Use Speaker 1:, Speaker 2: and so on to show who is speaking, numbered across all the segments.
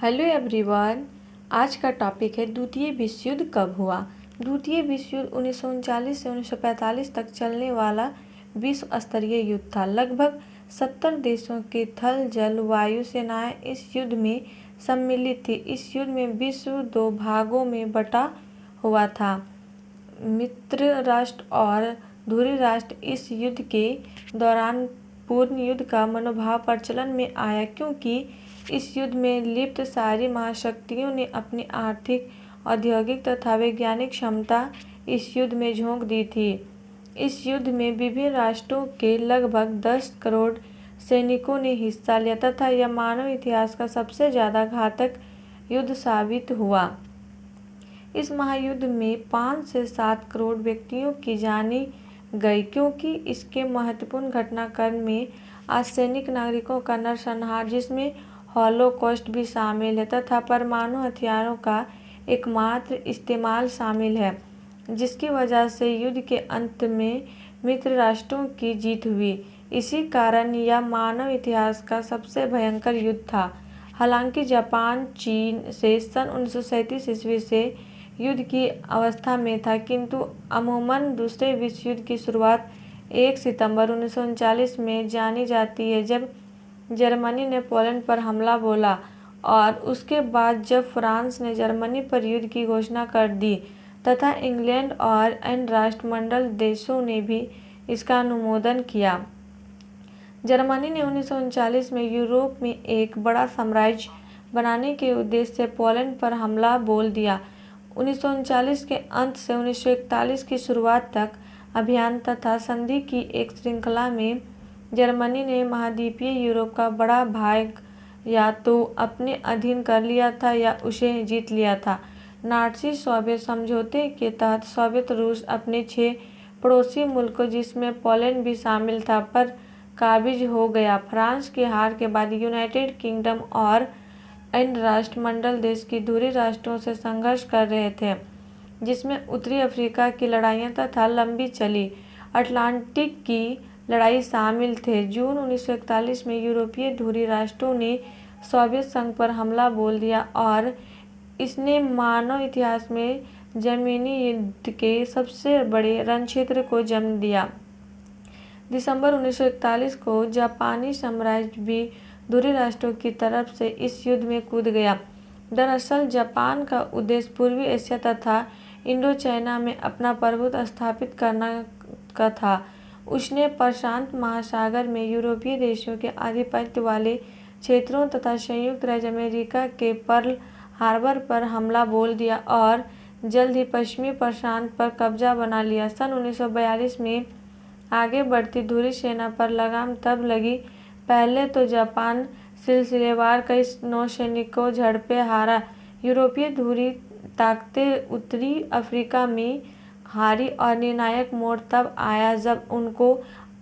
Speaker 1: Hello everyone. आज का topic है द्वितीय विश्व युद्ध कब हुआ। द्वितीय विश्व युद्ध 1939 से 1945 तक चलने वाला विश्व स्तरीय युद्ध था। लगभग 70 देशों की थल जल वायु सेनाएं इस युद्ध में सम्मिलित थी। इस युद्ध में विश्व दो भागों में बटा हुआ था। मित्र राष्ट्र और धुरी राष्ट्र। इस युद्ध के दौरान पूर्ण युद्ध का मनोभाव प्रचलन में आया, क्योंकि इस युद्ध में लिप्त सारी महाशक्तियों ने अपनी आर्थिक, औद्योगिक तथा वैज्ञानिक क्षमता इस युद्ध में झोंक दी थी। इस युद्ध में विभिन्न राष्ट्रों के लगभग 10 करोड़ सैनिकों ने हिस्सा लिया तथा यह मानव इतिहास का सबसे ज़्यादा घातक युद्ध साबित हुआ। इस महायुद्ध में 5 से 7 करोड़ व्यक्तियों की जानें गई, क्योंकि इसके महत्वपूर्ण घटनाक्रम में असैनिक नागरिकों का नरसंहार, जिसमें हॉलोकॉस्ट भी शामिल है, तथा परमाणु हथियारों का एकमात्र इस्तेमाल शामिल है, जिसकी वजह से युद्ध के अंत में मित्र राष्ट्रों की जीत हुई। इसी कारण यह मानव इतिहास का सबसे भयंकर युद्ध था। हालांकि जापान चीन से सन 1937 ईस्वी से युद्ध की अवस्था में था, किंतु अमूमन दूसरे विश्व युद्ध की शुरुआत 1 सितंबर 1939 में जानी जाती है, जब जर्मनी ने पोलैंड पर हमला बोला, और उसके बाद जब फ्रांस ने जर्मनी पर युद्ध की घोषणा कर दी तथा इंग्लैंड और अन्य राष्ट्रमंडल देशों ने भी इसका अनुमोदन किया। जर्मनी ने 1939 में यूरोप में एक बड़ा साम्राज्य बनाने के उद्देश्य से पोलैंड पर हमला बोल दिया। 1939 के अंत से 1941 की शुरुआत तक अभियान तथा संधि की एक श्रृंखला में जर्मनी ने महाद्वीपीय यूरोप का बड़ा भाग या तो अपने अधीन कर लिया था या उसे जीत लिया था। नाज़ी सोवियत समझौते के तहत सोवियत रूस अपने 6 पड़ोसी मुल्कों, जिसमें पोलैंड भी शामिल था, पर काबिज हो गया। फ्रांस की हार के बाद यूनाइटेड किंगडम और अन्य राष्ट्रमंडल देश की धुरी राष्ट्रों से संघर्ष कर रहे थे, जिसमें उत्तरी अफ्रीका की लड़ाइयाँ तथा लंबी चली अटलांटिक की लड़ाई शामिल थे। जून 1941 में यूरोपीय धुरी राष्ट्रों ने सोवियत संघ पर हमला बोल दिया और इसने मानव इतिहास में ज़मीनी युद्ध के सबसे बड़े रणक्षेत्र को जन्म दिया। दिसंबर 1941 को जापानी साम्राज्य भी धुरी राष्ट्रों की तरफ से इस युद्ध में कूद गया। दरअसल जापान का उद्देश्य पूर्वी एशिया तथा इंडो चाइना में अपना प्रभुत्व स्थापित करना का था। उसने प्रशांत महासागर में यूरोपीय देशों के आधिपत्य वाले क्षेत्रों तथा संयुक्त राज्य अमेरिका के पर्ल हार्बर पर हमला बोल दिया और जल्द ही पश्चिमी प्रशांत पर कब्जा बना लिया। सन 1942 में आगे बढ़ती धुरी सेना पर लगाम तब लगी। पहले तो जापान सिलसिलेवार कई नौसैनिकों झड़पें हारा। यूरोपीय धुरी ताकतें उत्तरी अफ्रीका में हारी और निर्णायक मोड़ तब आया जब उनको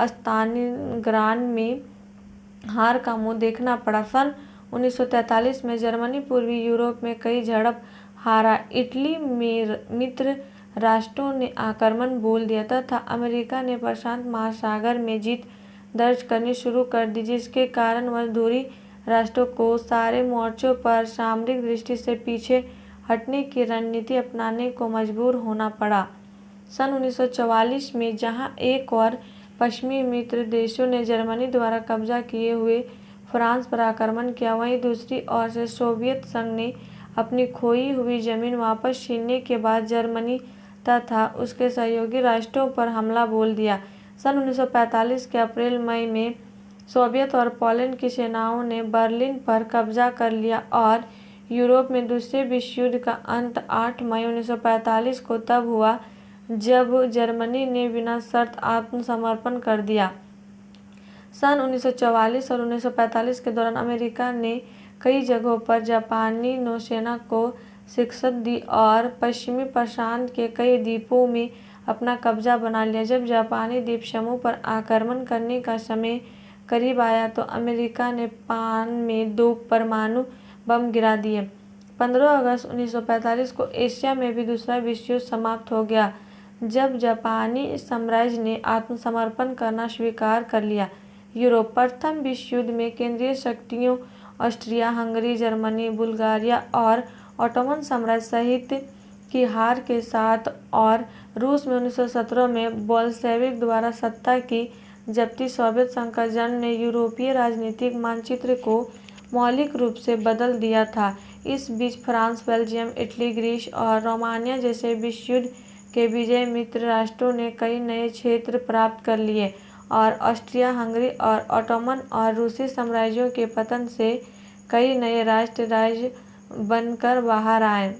Speaker 1: स्तालिनग्राड में हार का मुंह देखना पड़ा। सन 1943 में जर्मनी पूर्वी यूरोप में कई झड़प हारा। इटली में मित्र राष्ट्रों ने आक्रमण बोल दिया तथा अमेरिका ने प्रशांत महासागर में जीत दर्ज करनी शुरू कर दी, जिसके कारण वह धुरी राष्ट्रों को सारे मोर्चों पर सामरिक दृष्टि से पीछे हटने की रणनीति अपनाने को मजबूर होना पड़ा। सन 1944 में जहां एक और पश्चिमी मित्र देशों ने जर्मनी द्वारा कब्जा किए हुए फ्रांस पर आक्रमण किया, वहीं दूसरी ओर से सोवियत संघ ने अपनी खोई हुई जमीन वापस छीनने के बाद जर्मनी तथा उसके सहयोगी राष्ट्रों पर हमला बोल दिया। सन 1945 के अप्रैल-मई में सोवियत और पोलैंड की सेनाओं ने बर्लिन पर कब्जा कर लिया और यूरोप में दूसरे विश्व युद्ध का अंत 8 मई 1945 को तब हुआ जब जर्मनी ने बिना शर्त आत्मसमर्पण कर दिया। सन 1944 और 1945 के दौरान अमेरिका ने कई जगहों पर जापानी नौसेना को शिकस्त दी और पश्चिमी प्रशांत के कई द्वीपों में अपना कब्जा बना लिया। जब जापानी द्वीप समूह पर आक्रमण करने का समय करीब आया तो अमेरिका ने पान में 2 परमाणु बम गिरा दिए। 15 अगस्त 1945 को एशिया में भी दूसरा विश्व युद्ध समाप्त हो गया, जब जापानी साम्राज्य ने आत्मसमर्पण करना स्वीकार कर लिया। यूरोप प्रथम विश्व युद्ध में केंद्रीय शक्तियों ऑस्ट्रिया हंगरी, जर्मनी, बुल्गारिया और ऑटोमन साम्राज्य सहित की हार के साथ और रूस में 1917 में बोल्शेविक द्वारा सत्ता की जब्ती सोवियत संघ का जन्म ने यूरोपीय राजनीतिक मानचित्र को मौलिक रूप से बदल दिया था। इस बीच फ्रांस, बेल्जियम, इटली, ग्रीस और रोमानिया जैसे विश्व युद्ध के विजयी मित्र राष्ट्रों ने कई नए क्षेत्र प्राप्त कर लिए और ऑस्ट्रिया हंगरी और ऑटोमन और रूसी साम्राज्यों के पतन से कई नए राष्ट्र राज्य बनकर बाहर आए।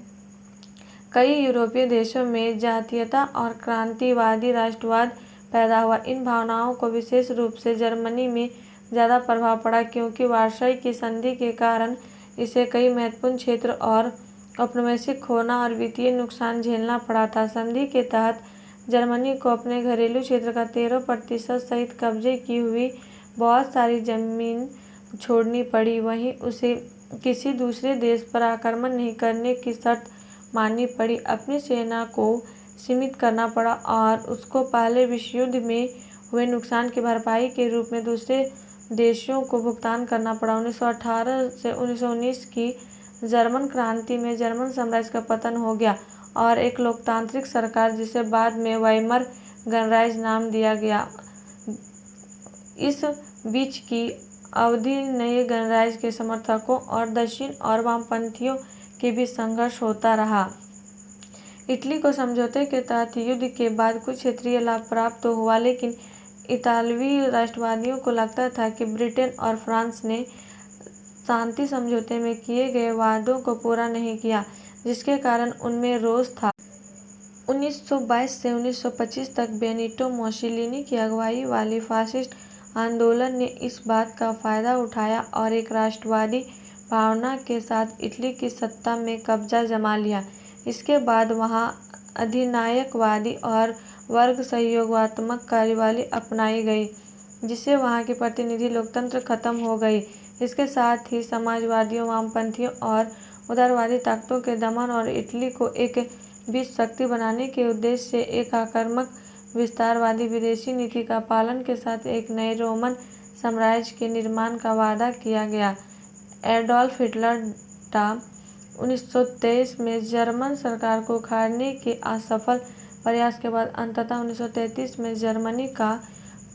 Speaker 1: कई यूरोपीय देशों में जातीयता और क्रांतिवादी राष्ट्रवाद पैदा हुआ। इन भावनाओं को विशेष रूप से जर्मनी में ज़्यादा प्रभाव पड़ा क्योंकि वर्साई की संधि के कारण इसे कई महत्वपूर्ण क्षेत्र और औपनिवेशिक खोना और वित्तीय नुकसान झेलना पड़ा था। संधि के तहत जर्मनी को अपने घरेलू क्षेत्र का 13% सहित कब्जे की हुई बहुत सारी जमीन छोड़नी पड़ी। वहीं उसे किसी दूसरे देश पर आक्रमण नहीं करने की शर्त माननी पड़ी, अपनी सेना को सीमित करना पड़ा और उसको पहले विश्व युद्ध में हुए नुकसान की भरपाई के रूप में दूसरे देशों को भुगतान करना पड़ा। 1918 से 1919 की जर्मन क्रांति में जर्मन साम्राज्य का पतन हो गया और एक लोकतांत्रिक सरकार, जिसे बाद में वाइमर गणराज्य नाम दिया गया, इस बीच की अवधि नए गणराज्य के समर्थकों और दक्षिण और वामपंथियों के बीच संघर्ष होता रहा। इटली को समझौते के तहत युद्ध के बाद कुछ क्षेत्रीय लाभ प्राप्त तो हुआ, लेकिन इतालवी राष्ट्रवादियों को लगता था कि ब्रिटेन और फ्रांस ने शांति समझौते में किए गए वादों को पूरा नहीं किया, जिसके कारण उनमें रोष था। 1922 से 1925 तक बेनिटो मुसोलिनी की अगुवाई वाली फासिस्ट आंदोलन ने इस बात का फायदा उठाया और एक राष्ट्रवादी भावना के साथ इटली की सत्ता में कब्जा जमा लिया। इसके बाद वहां अधिनायकवादी और वर्ग सहयोगात्मक कार्यप्रणाली अपनाई गई, जिससे वहां की प्रतिनिधि लोकतंत्र खत्म हो गई। इसके साथ ही समाजवादियों, वामपंथियों और उदारवादी ताकतों के दमन और इटली को एक विश्व शक्ति बनाने के उद्देश्य से एक आक्रामक विस्तारवादी विदेशी नीति का पालन के साथ एक नए रोमन साम्राज्य के निर्माण का वादा किया गया। एडोल्फ हिटलर डा 1923 में जर्मन सरकार को उखाड़ने के असफल प्रयास के बाद अंततः 1933 में जर्मनी का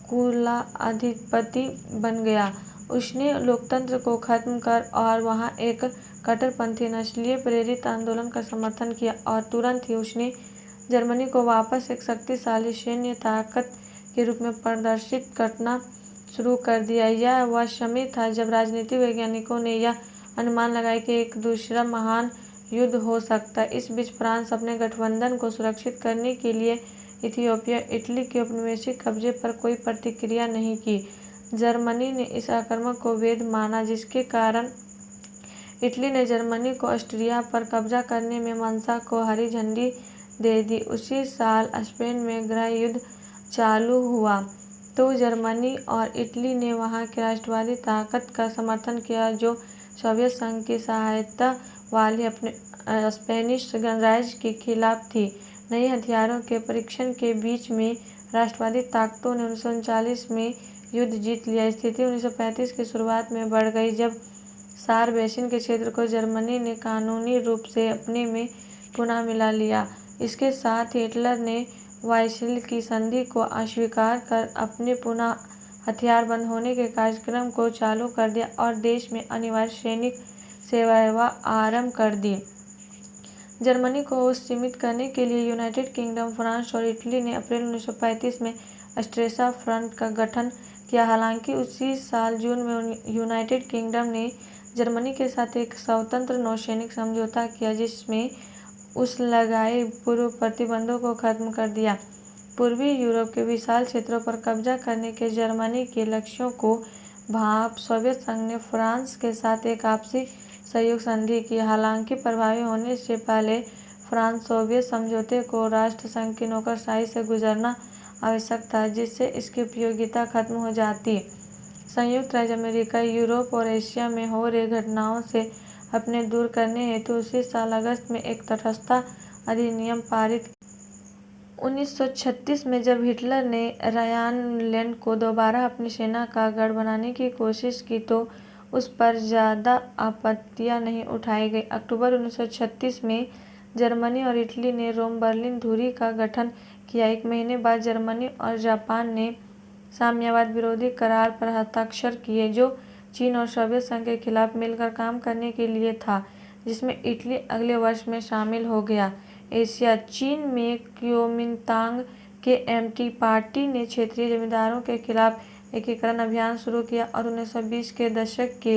Speaker 1: कुलाधिपति बन गया। उसने लोकतंत्र को खत्म कर और वहां एक कट्टरपंथी नस्लीय प्रेरित आंदोलन का समर्थन किया और तुरंत ही उसने जर्मनी को वापस एक शक्तिशाली सैन्य ताकत के रूप में प्रदर्शित करना शुरू कर दिया। यह वह समय था जब राजनीतिक वैज्ञानिकों ने यह अनुमान लगाया कि एक दूसरा महान युद्ध हो सकता है। इस बीच फ्रांस अपने गठबंधन को सुरक्षित करने के लिए इथियोपिया, इटली के औपनिवेशिक कब्जे पर कोई प्रतिक्रिया नहीं की। जर्मनी ने इस आक्रमण को वैध माना, जिसके कारण इटली ने जर्मनी को ऑस्ट्रिया पर कब्जा करने में मंशा को हरी झंडी दे दी। उसी साल स्पेन में गृह युद्ध चालू हुआ तो जर्मनी और इटली ने वहां की राष्ट्रवादी ताकत का समर्थन किया, जो सोवियत संघ की सहायता वाले अपने स्पेनिश गणराज्य के खिलाफ थी। नए हथियारों के परीक्षण के बीच में राष्ट्रवादी ताकतों ने 1939 में युद्ध जीत लिया। स्थिति 1935 की शुरुआत में बढ़ गई जब सार बेसिन के क्षेत्र को जर्मनी ने कानूनी रूप से अपने में पुनः मिला लिया। इसके साथ ही हिटलर ने वर्साई की संधि को अस्वीकार कर अपने पुनः हथियारबंद होने के कार्यक्रम को चालू कर दिया और देश में अनिवार्य सैनिक सेवाएं आरंभ कर दी। जर्मनी को सीमित करने के लिए यूनाइटेड किंगडम, फ्रांस और इटली ने अप्रैल 1935 में स्ट्रेसा फ्रंट का गठन किया। हालांकि उसी साल जून में यूनाइटेड किंगडम ने जर्मनी के साथ एक स्वतंत्र नौसैनिक समझौता किया, जिसमें उस लगाए पूर्व प्रतिबंधों को खत्म कर दिया। पूर्वी यूरोप के विशाल क्षेत्रों पर कब्जा करने के जर्मनी के लक्ष्यों को भांप सोवियत संघ ने फ्रांस के साथ एक आपसी सहयोग संधि की। हालांकि प्रभावी होने से पहले फ्रांस सोवियत समझौते को राष्ट्रसंघ की नौकरशाही से गुजरना आवश्यक था, जिससे इसकी उपयोगिता खत्म हो जाती। संयुक्त राज्य अमेरिका यूरोप और एशिया में हो रही घटनाओं से अपने दूर करने हेतु उसी साल अगस्त में एक तटस्थता अधिनियम पारित किया। 1936 में जब हिटलर ने रायनलैंड को दोबारा अपनी सेना का गढ़ बनाने की कोशिश की तो उस पर ज़्यादा आपत्तियां नहीं उठाई गई। अक्टूबर 1936 में जर्मनी और इटली ने रोम बर्लिन धुरी का गठन किया। एक महीने बाद जर्मनी और जापान ने साम्यवाद विरोधी करार पर हस्ताक्षर किए, जो चीन और सोवियत संघ के खिलाफ मिलकर काम करने के लिए था, जिसमें इटली अगले वर्ष में शामिल हो गया। एशिया: चीन में क्योमिंतांग के एमटी पार्टी ने क्षेत्रीय जमींदारों के खिलाफ एकीकरण अभियान शुरू किया और 1920 के दशक के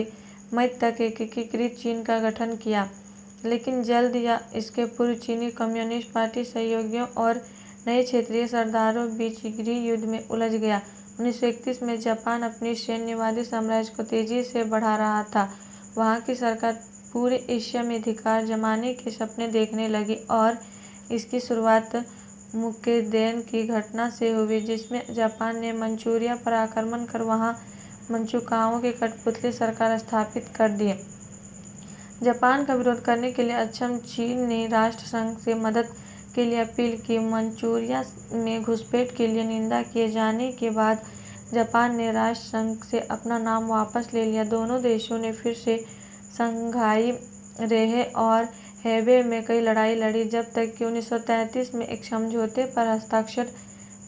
Speaker 1: मध्य तक एकीकृत चीन का गठन किया, लेकिन जल्द या इसके पूर्व चीनी कम्युनिस्ट पार्टी सहयोगियों और नए क्षेत्रीय सरदारों बीच गृह युद्ध में उलझ गया। 1931 में जापान अपनी सैन्यवादी साम्राज्य को तेजी से बढ़ा रहा था। वहाँ की सरकार पूरे एशिया में अधिकार जमाने के सपने देखने लगी और इसकी शुरुआत मुक्केदेन की घटना से हुई, जिसमें जापान ने मंचूरिया पर आक्रमण कर वहाँ मंचूकाओं की कठपुतली सरकार स्थापित कर दी। जापान का विरोध करने के लिए अक्षम चीन ने राष्ट्र संघ से मदद के लिए अपील की। मंचूरिया में घुसपैठ के लिए निंदा किए जाने के बाद जापान ने राष्ट्र संघ से अपना नाम वापस ले लिया। दोनों देशों ने फिर से शंघाई, रेहे और हेबे में कई लड़ाई लड़ी, जब तक कि 1933 में एक समझौते पर हस्ताक्षर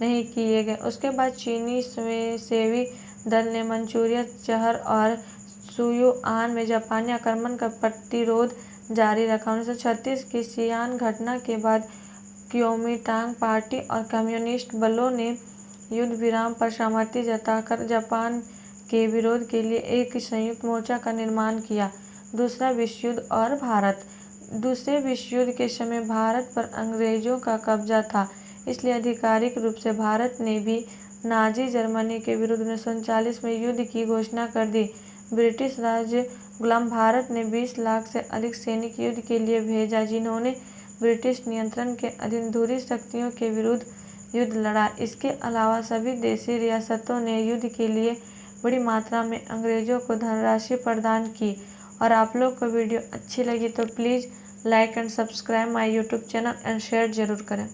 Speaker 1: नहीं किए गए। उसके बाद चीनी स्वयंसेवी दल ने मंचूरिया शहर और सुयुआन में जापानी आक्रमण का प्रतिरोध जारी रखा। 1936 की सियान घटना के बाद क्योमिंतांग पार्टी और कम्युनिस्ट बलों ने युद्ध विराम पर सहमति जताकर जापान के विरोध के लिए एक संयुक्त मोर्चा का निर्माण किया। दूसरा विश्व युद्ध और भारत: दूसरे विश्व युद्ध के समय भारत पर अंग्रेजों का कब्जा था, इसलिए आधिकारिक रूप से भारत ने भी नाजी जर्मनी के विरुद्ध 1939 में युद्ध की घोषणा कर दी। ब्रिटिश राज गुलाम भारत ने 20 लाख से अधिक सैनिक युद्ध के लिए भेजा, जिन्होंने ब्रिटिश नियंत्रण के अधीन धुरी शक्तियों के विरुद्ध युद्ध लड़ा। इसके अलावा सभी देशी रियासतों ने युद्ध के लिए बड़ी मात्रा में अंग्रेजों को धनराशि प्रदान की। और आप लोग को वीडियो अच्छी लगी तो please like and subscribe my YouTube channel and share जरूर करें।